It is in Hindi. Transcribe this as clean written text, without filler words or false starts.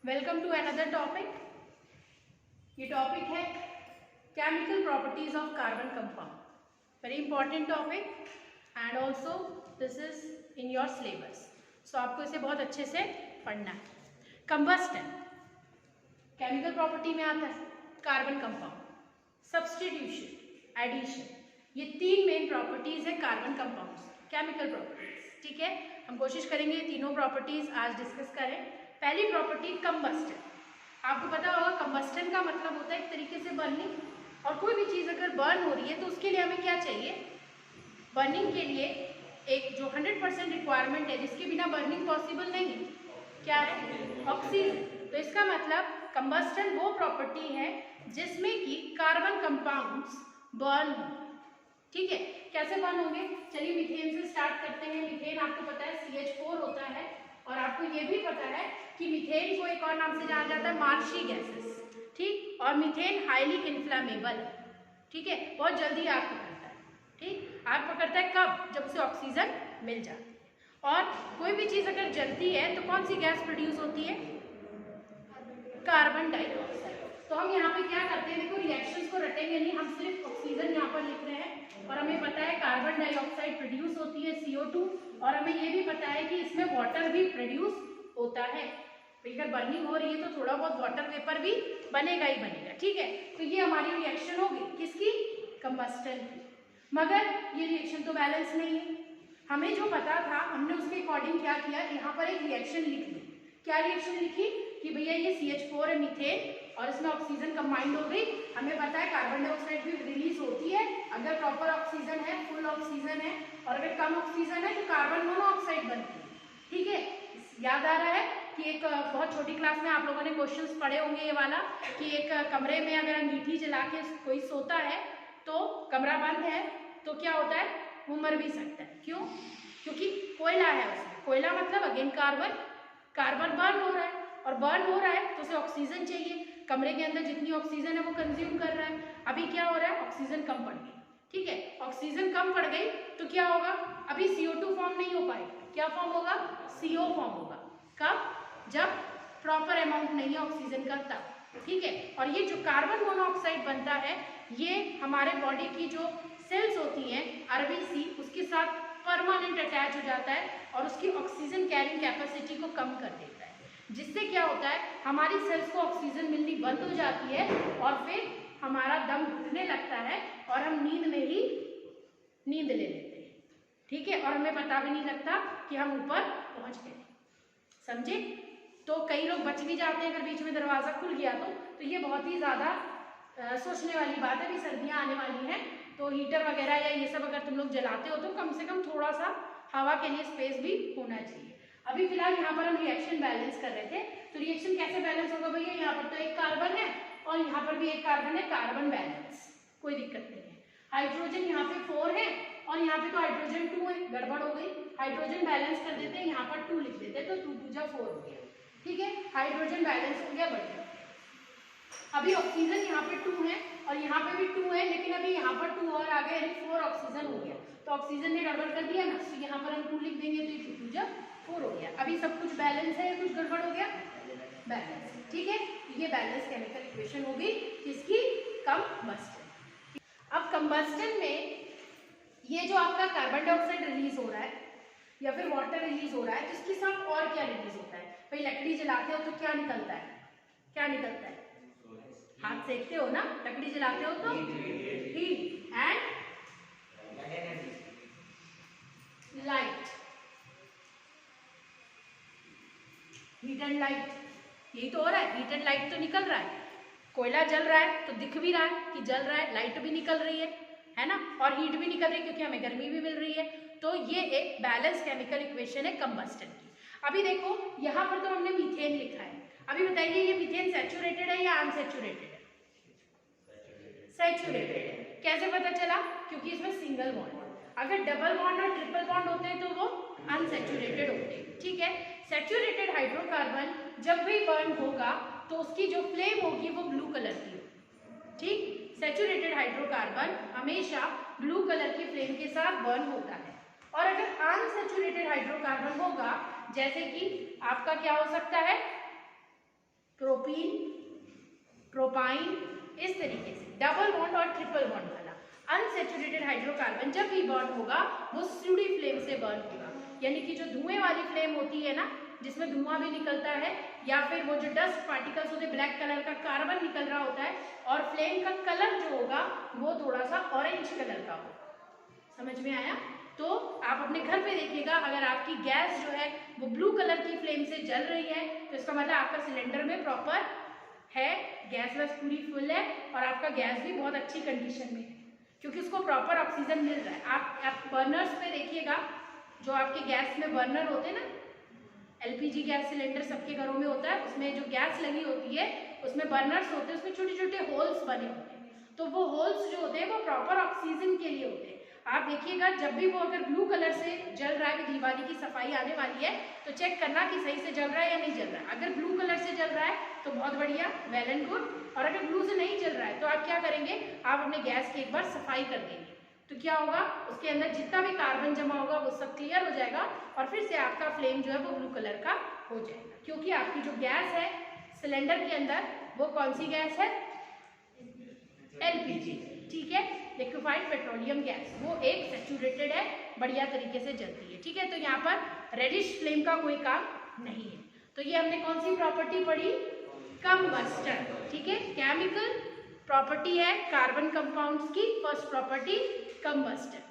Welcome to another topic. ये टॉपिक है chemical properties of carbon compound. Very important topic and also this is in your syllabus, so आपको इसे बहुत अच्छे से पढ़ना है। कंबस्टन केमिकल प्रॉपर्टी में आता है। कार्बन कंपाउंड, सब्स्टिट्यूशन, एडिशन, ये तीन मेन प्रॉपर्टीज है कार्बन कंपाउंड्स, केमिकल प्रॉपर्टीज। ठीक है, हम कोशिश करेंगे ये तीनों प्रॉपर्टीज आज डिस्कस करें। पहली प्रॉपर्टी कंबस्टन। आपको पता होगा कंबस्टन का मतलब होता है एक तरीके से बर्निंग। और कोई भी चीज़ अगर बर्न हो रही है तो उसके लिए हमें क्या चाहिए? बर्निंग के लिए एक जो 100% रिक्वायरमेंट है, जिसके बिना बर्निंग पॉसिबल नहीं है, क्या है? ऑक्सीजन। तो इसका मतलब कंबस्टन वो प्रॉपर्टी है जिसमें कि कार्बन कंपाउंड्स बर्न हो। ठीक है, कैसे बर्न होंगे? चलिए मीथेन से स्टार्ट करते हैं। मीथेन आपको पता है CH4 होता है, और आपको ये भी पता है कि मीथेन को एक और नाम से जाना जाता है मार्शी गैसेस। ठीक, और मीथेन हाईली इन्फ्लेमेबल है। ठीक है, बहुत जल्दी आग पकड़ता है। ठीक, आग पकड़ता है कब? जब उसे ऑक्सीजन मिल जाती है। और कोई भी चीज़ अगर जलती है तो कौन सी गैस प्रोड्यूस होती है? Carbon dioxide. तो हम यहाँ पे क्या करते हैं, देखो रिएक्शंस को रटेंगे नहीं, हम सिर्फ ऑक्सीजन यहाँ पर लिख रहे हैं। और हमें पता है कार्बन डाइऑक्साइड प्रोड्यूस होती है CO2, और हमें ये भी पता है कि इसमें वाटर भी प्रोड्यूस होता है। अगर बर्निंग हो रही है तो थोड़ा बहुत वाटर वेपर भी बनेगा ही बनेगा। ठीक है, तो ये हमारी रिएक्शन होगी किसकी? कंबस्टन की। मगर ये रिएक्शन तो बैलेंस नहीं है। हमें जो पता था हमने उसके अकॉर्डिंग क्या किया, यहाँ पर एक रिएक्शन लिख दी। क्या रिएक्शन लिखी कि भैया ये CH4 है मीथेन, और इसमें ऑक्सीजन कंबाइंड हो गई। हमें पता है कार्बन डाइऑक्साइड भी रिलीज होती है अगर प्रॉपर ऑक्सीजन है, फुल ऑक्सीजन है, और अगर कम ऑक्सीजन है तो कार्बन मोनोऑक्साइड बनती है। ठीक है, याद आ रहा है कि एक बहुत छोटी क्लास में आप लोगों ने क्वेश्चंस पढ़े होंगे ये वाला, कि एक कमरे में अगर अंगीठी जला के कोई सोता है तो कमरा बंद है तो क्या होता है? वो मर भी सकता है। क्यों? क्योंकि कोयला है उसमें। कोयला मतलब अगेन कार्बन बर्न हो रहा है, और बर्न हो रहा है तो उसे ऑक्सीजन चाहिए। कमरे के अंदर जितनी ऑक्सीजन है वो कंज्यूम कर रहा है। अभी क्या हो रहा है? ऑक्सीजन कम पड़ गई। ठीक है, ऑक्सीजन कम पड़ गई तो क्या होगा? अभी CO2 फॉर्म नहीं हो पाएगा। क्या फॉर्म होगा? CO फॉर्म होगा। कब? जब प्रॉपर अमाउंट नहीं है ऑक्सीजन का, तब। ठीक है, और ये जो कार्बन मोनोऑक्साइड बनता है, ये हमारे बॉडी की जो सेल्स होती हैं RBC, उसके साथ परमानेंट अटैच हो जाता है और उसकी ऑक्सीजन कैरिंग कैपेसिटी को कम कर देता है। जिससे क्या होता है? हमारी सेल्स को ऑक्सीजन मिलनी बंद हो जाती है, और फिर हमारा दम घुटने लगता है और हम नींद में ही नींद ले लेते हैं। ठीक है, और हमें पता भी नहीं लगता कि हम ऊपर पहुंच गए। समझे? तो कई लोग बच भी जाते हैं अगर बीच में दरवाजा खुल गया तो ये बहुत ही ज्यादा सोचने वाली बात है। अभी सर्दियां आने वाली हैं तो हीटर वगैरह या ये सब अगर तुम लोग जलाते हो तो कम से कम थोड़ा सा हवा के लिए स्पेस भी होना चाहिए। अभी फिलहाल यहाँ पर हम रिएक्शन बैलेंस कर रहे थे, तो रिएक्शन कैसे बैलेंस होगा भैया? यहाँ पर तो एक कार्बन है और यहाँ पर भी एक कार्बन है, कार्बन बैलेंस, कोई दिक्कत नहीं है। हाइड्रोजन यहाँ पे 4 है और यहाँ पे तो हाइड्रोजन 2 है, गड़बड़ हो गई। हाइड्रोजन बैलेंस कर देते हैं, यहाँ पर 2 लिख देते हैं, तो 2 2 जा 4 हो गया। ठीक है, हाइड्रोजन बैलेंस हो गया, बढ़िया। अभी ऑक्सीजन यहाँ पे 2 है और यहाँ पे भी 2 है, लेकिन अभी यहाँ पर 2 और आ गए, यानी 4 ऑक्सीजन हो गया। तो ऑक्सीजन ने गड़बड़ कर दिया ना, तो यहाँ पर हम 2 लिख देंगे, तो ये 2 2 जा 4 हो गया। अभी सब कुछ बैलेंस है या कुछ गड़बड़ हो गया? बैलेंस। ठीक है, ये बैलेंस केमिकल इक्वेशन होगी किसकी? कंबस्टन। अब कंबस्टन में ये जो आपका कार्बन डाइऑक्साइड रिलीज हो रहा है या फिर वाटर रिलीज हो रहा है, तो इसके साथ और क्या रिलीज होता है? भाई लकड़ी जलाते हो तो क्या निकलता है? क्या निकलता है? हाथ सेकते हो ना, लकड़ी जलाते हो तो heat and light. Heat and light, यही तो हो रहा है। हीट एंड लाइट तो निकल रहा है। कोयला जल रहा है तो दिख भी रहा है कि जल रहा है, लाइट भी निकल रही है ना, और हीट भी निकल रही है क्योंकि हमें गर्मी भी मिल रही है। तो ये एक बैलेंस केमिकल इक्वेशन है कंबस्टन की। अभी देखो यहाँ पर तो हमने मीथेन लिखा है। अभी बताइए ये मीथेन सैचुरेटेड है या अनसैचुरेटेड है? सैचुरेटेड है। कैसे पता चला? क्योंकि इसमें सिंगल बॉन्ड है। अगर डबल बॉन्ड और ट्रिपल बॉन्ड होते हैं तो वो अनसैचुरेटेड होते हैं। ठीक है, सैचुरेटेड हाइड्रोकार्बन जब भी बर्न होगा तो उसकी जो फ्लेम होगी वो ब्लू कलर की होगी। ठीक, सैचुरेटेड हाइड्रोकार्बन हमेशा ब्लू कलर की फ्लेम के साथ बर्न होता है। और अगर अनसैचुरेटेड हाइड्रोकार्बन होगा, जैसे कि आपका क्या हो सकता है? प्रोपीन, प्रोपाइन, इस तरीके से डबल बॉन्ड और ट्रिपल बॉन्ड वाला। अनसैचुरेटेड हाइड्रोकार्बन जब भी बर्न होगा वो स्यूडी फ्लेम से बर्न होगा, यानी कि जो धुएं वाली फ्लेम होती है ना, जिसमें धुआं भी निकलता है, या फिर वो जो डस्ट पार्टिकल्स होते हैं ब्लैक कलर का कार्बन निकल रहा होता है, और फ्लेम का कलर जो होगा वो थोड़ा सा ऑरेंज कलर का होगा। समझ में आया? तो आप अपने घर पे देखिएगा, अगर आपकी गैस जो है वो ब्लू कलर की फ्लेम से जल रही है तो इसका मतलब आपका सिलेंडर में प्रॉपर है, गैस वैस पूरी फुल है, और आपका गैस भी बहुत अच्छी कंडीशन में है क्योंकि उसको प्रॉपर ऑक्सीजन मिल रहा है। आप बर्नर्स पे देखिएगा, जो आपके गैस में बर्नर होते हैं ना, एलपीजी गैस सिलेंडर सबके घरों में होता है, उसमें जो गैस लगी होती है उसमें बर्नर्स होते हैं, उसमें छोटे छोटे होल्स बने होते हैं, तो वो होल्स जो होते हैं वो प्रॉपर ऑक्सीजन के लिए होते हैं। आप देखिएगा जब भी वो अगर ब्लू कलर से जल रहा है, दिवाली की सफाई आने वाली है तो चेक करना कि सही से जल रहा है या नहीं जल रहा है। अगर ब्लू कलर से जल रहा है तो बहुत बढ़िया, वेल एंड गुड, और अगर ब्लू से नहीं जल रहा है तो आप क्या करेंगे, आप अपने गैस की एक बार सफाई कर देंगे, तो क्या होगा, उसके अंदर जितना भी कार्बन जमा होगा वो सब क्लियर हो जाएगा और फिर से आपका फ्लेम जो है वो ब्लू कलर का हो जाएगा, क्योंकि आपकी जो गैस है सिलेंडर के अंदर वो कौन सी गैस है, एलपीजी, ठीक है, लिक्विफाइड पेट्रोलियम गैस, वो एक सैचुरेटेड है, बढ़िया तरीके से जलती है, ठीक है। तो यहाँ पर रेडिश फ्लेम का कोई काम नहीं है। तो ये हमने कौन सी प्रॉपर्टी पढ़ी, कंबस्टर, ठीक है। केमिकल प्रॉपर्टी है कार्बन कंपाउंड्स की, फर्स्ट प्रॉपर्टी कंबस्टर।